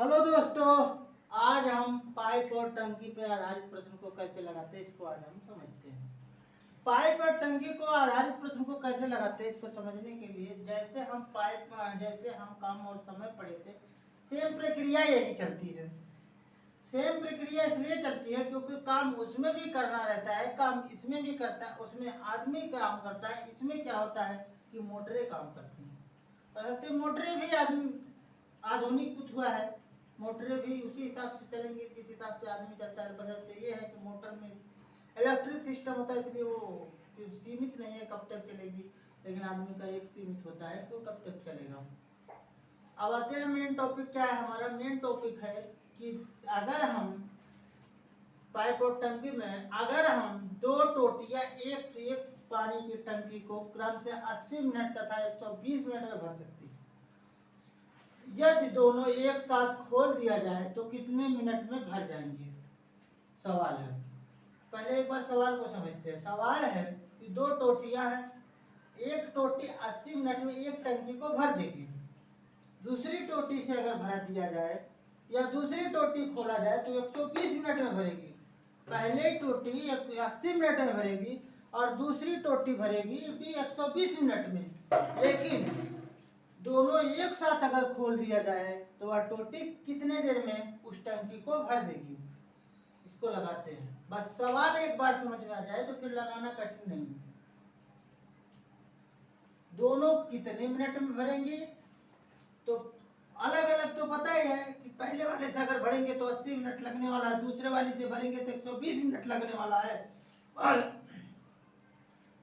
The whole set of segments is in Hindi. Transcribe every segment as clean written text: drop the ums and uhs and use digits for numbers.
हेलो दोस्तों, आज हम पाइप और टंकी पर आधारित प्रश्न को कैसे लगाते हैं इसको आज हम समझते हैं। पाइप और टंकी को आधारित प्रश्न को कैसे लगाते हैं इसको समझने के लिए जैसे हम काम और समय पढ़े थे, सेम प्रक्रिया यही चलती है। सेम प्रक्रिया इसलिए चलती है क्योंकि काम उसमें भी करना रहता है, काम इसमें भी करता है, उसमें आदमी काम करता है, इसमें क्या होता है कि मोटरें काम करती हैं। मोटरें भी आधुनिक कुछ हुआ है, मोटरें भी उसी हिसाब से चलेंगे जिस हिसाब से आदमी चलता है। बशर्ते ये है कि मोटर में इलेक्ट्रिक सिस्टम होता है, इसलिए वो सीमित नहीं है कब तक चलेगी, लेकिन आदमी का एक सीमित होता है कि वो कब तक चलेगा। अब आते हैं मेन टॉपिक। क्या है हमारा मेन टॉपिक? है कि अगर हम पाइप और टंकी में अगर हम दो टोटियां एक पानी की टंकी को क्रम से 80 मिनट तथा 120 मिनट में भर सकती है, यदि दोनों एक साथ खोल दिया जाए तो कितने मिनट में भर जाएंगे? सवाल है। पहले एक बार सवाल को समझते हैं। सवाल है कि दो टोटियां हैं, एक टोटी 80 मिनट में एक टंकी को भर देगी। दूसरी टोटी से अगर भरा दिया जाए या दूसरी टोटी खोला जाए तो 120 मिनट में भरेगी। पहले टोटी 80 मिनट में भरेगी और दूसरी टोटी भरेगी भी 120 मिनट में। लेकिन दोनों एक साथ अगर खोल दिया जाए तो वह टोटी कितने देर में उस टंकी को भर देगी? इसको लगाते हैं। बस सवाल एक बार समझ में आ जाए तो फिर लगाना कठिन नहीं। दोनों कितने मिनट में भरेंगी तो अलग अलग तो पता ही है कि पहले वाले से अगर भरेंगे तो 80 मिनट लगने वाला है, दूसरे वाले से भरेंगे तो 120 मिनट लगने वाला है, और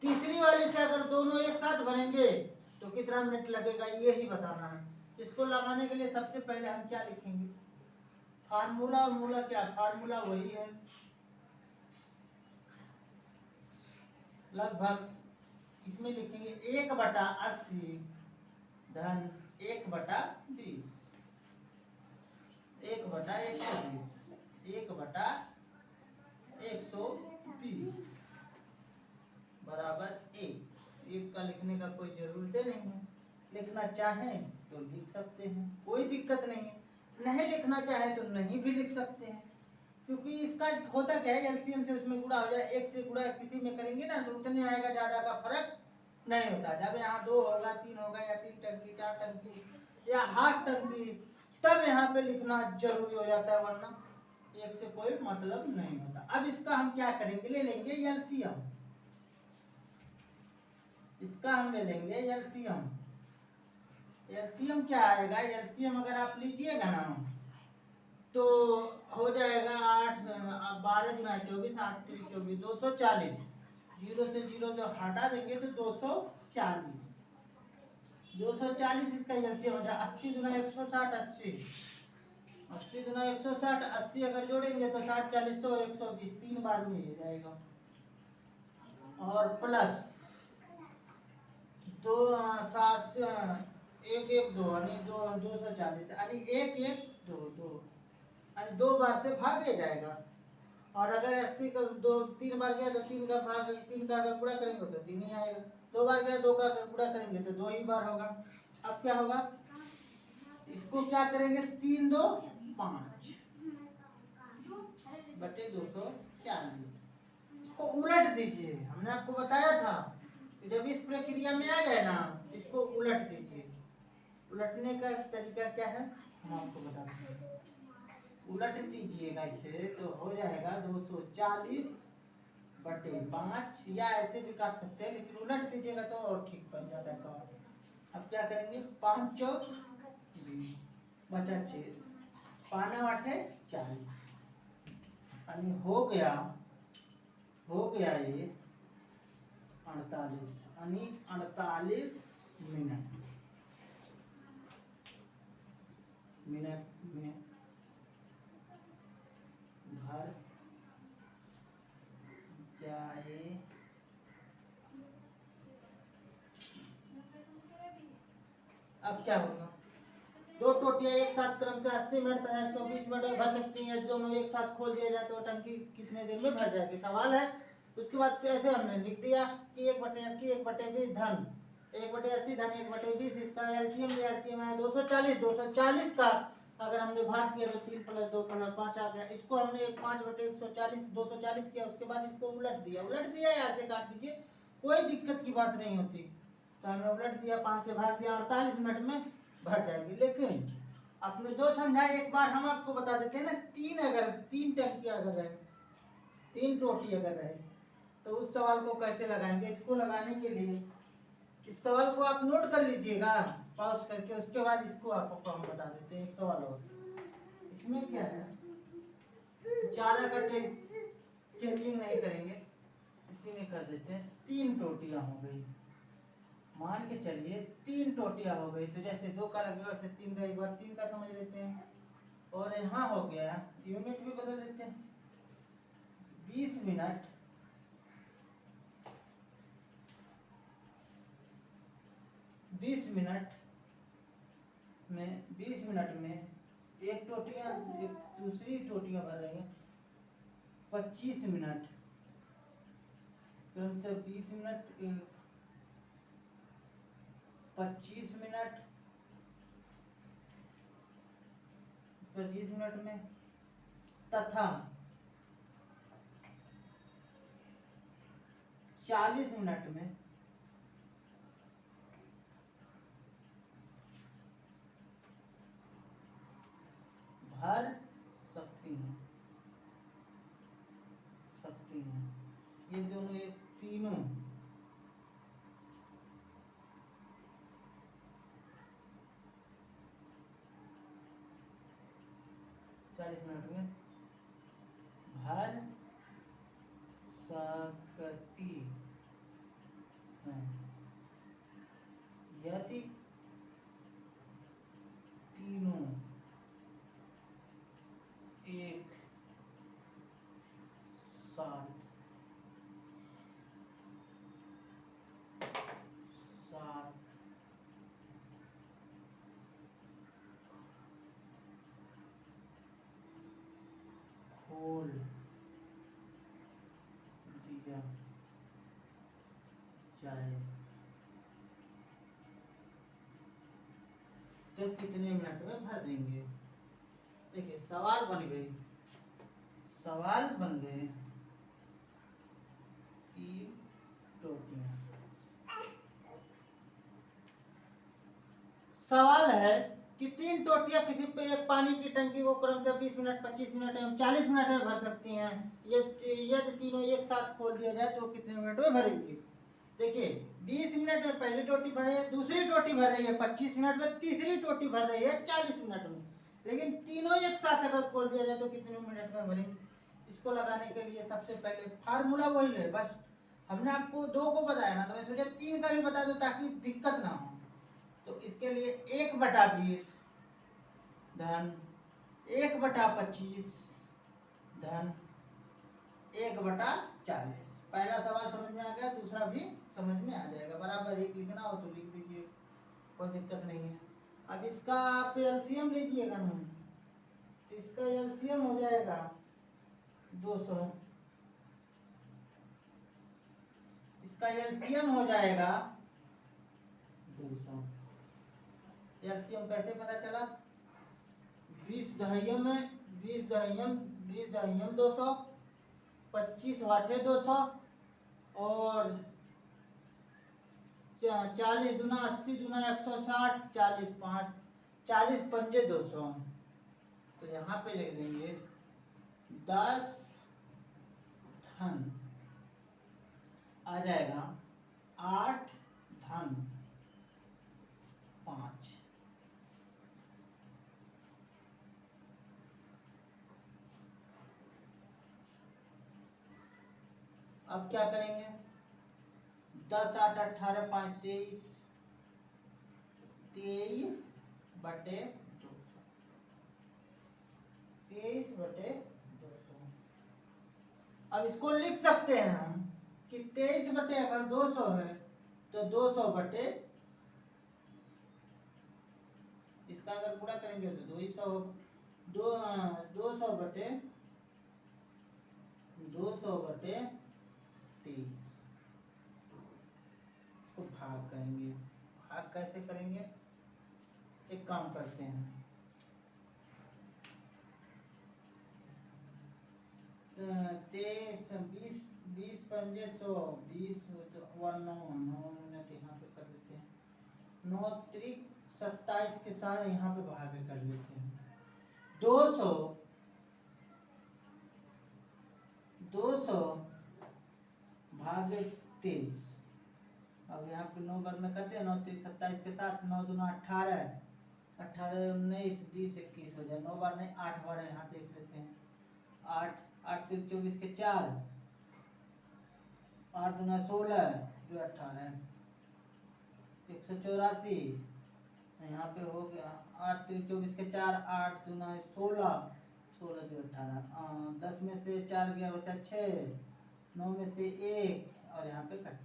तीसरी वाली से अगर दोनों एक साथ भरेंगे तो कितना मिनट लगेगा यही बताना है। इसको लगाने के लिए सबसे पहले हम क्या लिखेंगे? फार्मूला। और मूला क्या? फार्मूला वही है, लगभग इसमें लिखेंगे 1/80 धन 1/20, 1/120, 1/120 बराबर 1 का लिखने का कोई जरूरत नहीं है। लिखना चाहें तो लिख सकते हैं, कोई दिक्कत नहीं है। नहीं लिखना चाहे तो नहीं भी लिख सकते हैं, क्योंकि इसका होता क्या है, एलसीएम से उसमें गुणा हो जाए, एक से गुणा किसी में करेंगे ना तो उतने आएगा, ज्यादा का फर्क नहीं होता। जब यहाँ 2 होगा 3 होगा या 3 टंकी 4 टंकी या हाफ टंकी, तब यहाँ पे लिखना जरूरी हो जाता है, वरना एक से कोई मतलब नहीं होता। अब इसका हम क्या करेंगे? ले लेंगे एलसीएम। इसका हम ले लेंगे एलसीएम। एलसीएम क्या आएगा? एलसीएम अगर आप लीजिएगा ना तो हो जाएगा 12 × 24, 8 × 24, 240। 0 से 0 जो हटा देंगे तो 240। 240 इसका एलसीएम हो जाएगा। 80 × 160 80, 80 × 160 80 अगर जोड़ेंगे तो 60 40 100 120, 3 बार में ये जाएगा। और प्लस 2 7 1 1 2 यानी 240 यानी 1 1 2 2 यानी 2 बार से भागे जाएगा। और अगर 80 का 3 बार गया तो 3 का भाग 3 का अगर पूरा करेंगे तो 3 ही आएगा। 2 बार गया 2 का अगर पूरा करेंगे तो 2 ही बार होगा। अब क्या होगा? इसको क्या करेंगे? 3 2 5 बटे 240। इसको उलट दीजिए। हमने आपको बताया था कि जब इस प्रक्रिया में आ जाए ना इसको उलट दीजिए। उलटने का तरीका क्या है हम आपको बताते हैं। उलट दीजिएगा इसे तो हो जाएगा 240/5, या ऐसे भी काट सकते हैं, लेकिन उलट दीजिएगा तो और ठीक बन जाता है सवाल। अब क्या करेंगे? 5 चौक 20 बचा 6, पाना 8 40 यानी हो गया ये 48 यानी 48 मिनट में भर जाए। अब क्या होगा? दो टोटियां एक साथ क्रम से 80 मिनट तक 120 मिनट में भर सकती हैं। दोनों एक साथ खोल दिया जाए तो टंकी कितने देर में भर जाएगी? सवाल है। उसके बाद ऐसे हमने लिख दिया कि 1/80 1/20 धन 1/80 धन 1/20। इसका एलसीएम है 240। 240 का अगर हमने भाग किया तो 3 + 2 + 5 आ गया। इसको हमने 5/140 240 किया, उसके बाद इसको उलट दिया यहाँ से काट दीजिए, कोई दिक्कत की बात नहीं होती। तो हमने उलट दिया, 5 से भाग दिया, 48 मिनट में भर जाएगी। लेकिन आपने 2 समझाए, एक बार हम आपको बता देते हैं ना, 3 टंकी अगर है, 3 टोटी अगर है, तो उस सवाल को कैसे लगाएंगे। इसको लगाने के लिए इस सवाल को आप नोट कर लीजिएगा पॉज करके, उसके बाद इसको आपको हम बता देते हैं। एक सवाल और, इसमें क्या है, ज़्यादा कटे चेंजिंग नहीं करेंगे, इसी में कर देते हैं। 3 टोटियाँ हो गई, मान के चलिए 3 टोटियाँ हो गई, तो जैसे 2 का लगेगा वैसे 3 का, एक बार 3 का समझ लेते हैं। और यहाँ हो गया, यूनिट भी बदल देते हैं, 20 मिनट में एक टोटियाँ, एक दूसरी टोटियाँ भर रही हैं 25 मिनट, क्रमशः 20 मिनट 25 मिनट 25 मिनट में, तथा 40 मिनट में भर सकती हैं। ये दोनों, एक तीनों चालीस मिनट में भर सकती हैं, यदि तीनों एक साथ खोल दिया जाए तो कितने मिनट में भर देंगे। देखिए सवाल बन गए 3 टोटियां। सवाल है कि 3 टोटियां किसी पे एक पानी की टंकी को क्रमशः 20 मिनट 25 मिनट एवं 40 मिनट में भर सकती हैं। यदि तीनों एक साथ खोल दिया जाए तो कितने मिनट में भरेंगे। देखिए 20 मिनट में पहली टोटी भर रही है, दूसरी टोटी भर रही है 25 मिनट में, तीसरी टोटी भर रही है 40 मिनट में, लेकिन तीनों एक साथ अगर खोल दिया जाए तो कितने मिनट में भरेंगे। इसको लगाने के लिए सबसे पहले फार्मूला वही है, बस हमने आपको 2 को बताया ना, तो मैं सोचा 3 का भी बता दूं ताकि दिक्कत ना हो। तो इसके लिए 1/20 धन 1/25 धन 1/40। पहला सवाल समझ में आ गया, दूसरा भी समझ में आ जाएगा। बराबर एक लिखना हो तो लिख दीजिए, कोई दिक्कत नहीं है। अब इसका आप एलसीएम लीजिएगा ना, तो इसका एलसीएम हो जाएगा 200, इसका एलसीएम हो जाएगा 200। एलसीएम कैसे पता चला, 20 दहाइयों में 20 दहाइयों 200, 25 वाटे 200 और 40 दूना 80 दूना 160, 40 5 40 पंजे 200। तो यहाँ पे लिख देंगे 10 धन आ जाएगा 8 धन 5। अब क्या करेंगे, 10 8 18 5 23, 23/200, 23/200। अब इसको लिख सकते हैं हम कि 23/200 है तो 200/, इसका अगर पूरा करेंगे तो 200/3 को भाग करेंगे। भाग कैसे करेंगे, एक काम करते हैं, पंजे 100, 20 तो 9 मिनट यहाँ पे कर देते हैं। 9 त्रिक 27 के साथ यहाँ पे भागे कर लेते हैं। 200 भागे 23। अब यहाँ पे 9 बार में करते हैं। 9 त्रिक 27 के साथ 9 दूना 18, 18 19 20 21 हो जाए। 9 बार नहीं 8 बार यहाँ देख लेते हैं। 8 8 त्रिक 24 के 4, 8 दूना 16 जो 18, 184 यहाँ पे हो गया। 8 त्रिक 24 के 4, 8 दूना 16, 16 जो 18। 10 में से 4 गया बचा 6, 9 में से 1 और यहाँ पे कट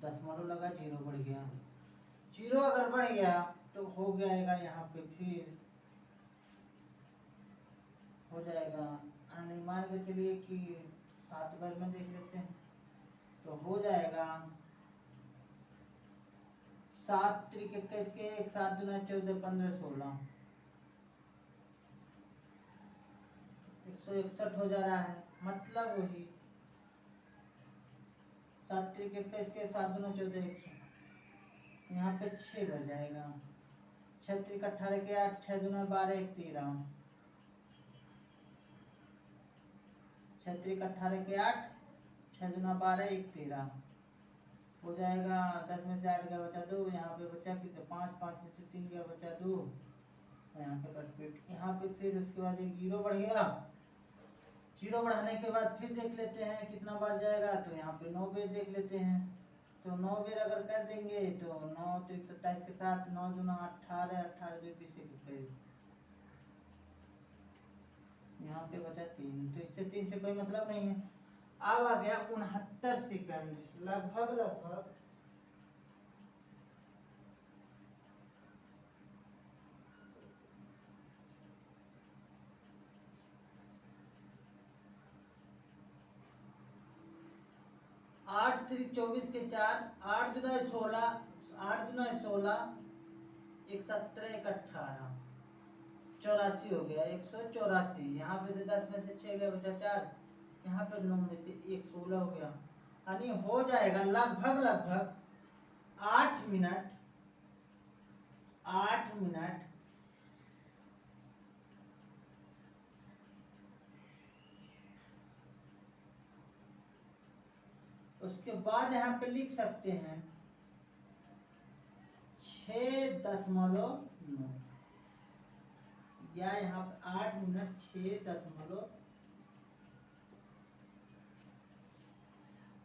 10 मारो लगा, 0 बढ़ गया। 0 अगर बढ़ गया तो हो जाएगा यहाँ पे फिर हो जाएगा। मान के चलिए कि 7 बार में देख लेते हैं तो हो जाएगा 7 त्रिक 21 के 1, 7 दूना 14 15 16, 161 हो जा रहा है। मतलब वही 7 त्रिक 21 के 7 दूना 14 100, यहाँ पे 6 बन जाएगा। 6 त्रिक 18 के 8, 6 दूना 12 1 13, 6 त्रिक 18 के 8, 6 दूना 12 1 13 हो जाएगा। 10 में से 8 गया बचा 2, यहाँ पे बचा कितने 5, 5 में से 3 गया बचा 2, यहाँ पे कट। यहाँ पे फिर उसके बाद एक 0 बढ़ गया। 0 बढ़ाने के बाद फिर देख लेते हैं कितना बार जाएगा। तो यहाँ पे 9 बेर देख लेते हैं। तो 9 बेर अगर कर देंगे तो 9 त्रिक 27 के साथ 9 दूना 18, 18 2 20 21, यहाँ पे बचा 3। तो इससे 3 से कोई मतलब नहीं है। अब आ गया 69 सेकंड, लगभग 8 त्रिक 24 के 4, 8 दूना 16, 8 दूना 16 1 17 1 18, 84 हो गया। 184 यहाँ पे 10 में से 6 गया बचा 4, यहाँ पे 9 में से 1 16 हो गया। यानी हो जाएगा लगभग 8 मिनट 8 मिनट उसके बाद यहाँ पे लिख सकते हैं 6.9 या यहाँ पे 8 मिनट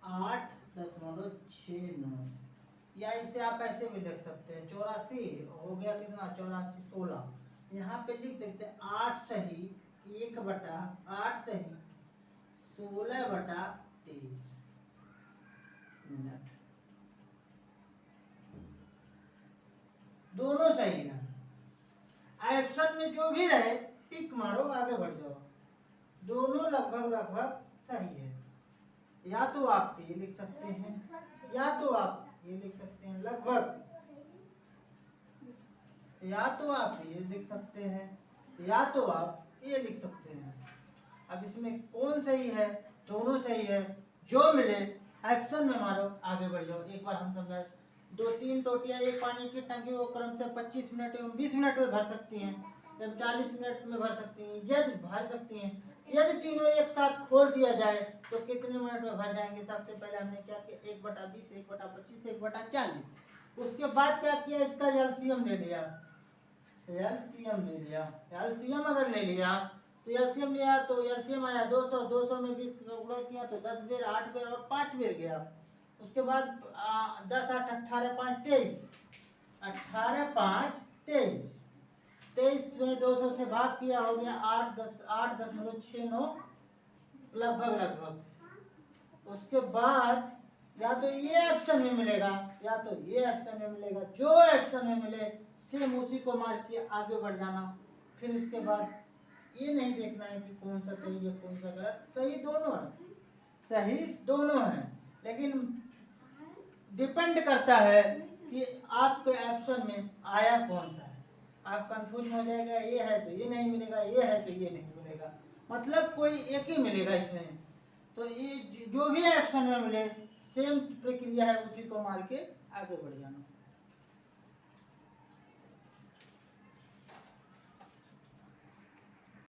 8.69 या इसे आप ऐसे भी लिख सकते हैं। 84 हो गया कितना 84 16, यहाँ पे लिख देते हैं 8 सही 1/8 सही 16/23 मिनट। दोनों सही है। ऑप्शन में जो भी रहे टिक मारो, आगे बढ़ जाओ। दोनों लगभग सही है। या तो आप ये लिख सकते हैं या तो आप ये लिख सकते हैं लगभग, या तो आप ये लिख सकते हैं या तो आप ये लिख सकते हैं। अब इसमें कौन सही है? दोनों सही है। जो मिले ऑप्शन में मारो, आगे बढ़ जाओ। एक बार हम समझाए 2-3 टोटियां एक पानी की टंकी को क्रम से 25 मिनट एवं 20 मिनट में भर सकती हैं एवं 40 मिनट में भर सकती हैं, यदि भर सकती हैं। यदि तीनों एक साथ खोल दिया जाए तो कितने मिनट में भर जाएंगे? सबसे पहले हमने क्या किया 1/20 1/25 1/40। उसके बाद क्या किया, इसका एलसीएम ले लिया। एलसीएम अगर ले लिया तो एलसीएम लिया तो एलसीएम आया 200, 200 में 20 गुणा किया तो 10 बेर 8 बेर और 5 बेर गया। उसके बाद 10 8 18 5 23, 18 5 23, 23 में 200 से भाग किया हो गया 8.69 लगभग। उसके बाद या तो ये ऑप्शन में मिलेगा या तो ये ऑप्शन में मिलेगा। जो ऑप्शन में मिले सेम उसी को मार्क किया, आगे बढ़ जाना। फिर उसके बाद ये नहीं देखना है कि कौन सा सही है कौन सा गलत। सही दोनों है, लेकिन डिपेंड करता है कि आपके ऑप्शन में आया कौन सा है। आप कंफ्यूज हो जाएगा, ये है तो ये नहीं मिलेगा, ये है तो ये नहीं मिलेगा, मतलब कोई एक ही मिलेगा इसमें। तो ये जो भी एक्शन में मिले सेम प्रक्रिया है, उसी को मार के आगे बढ़ जाना।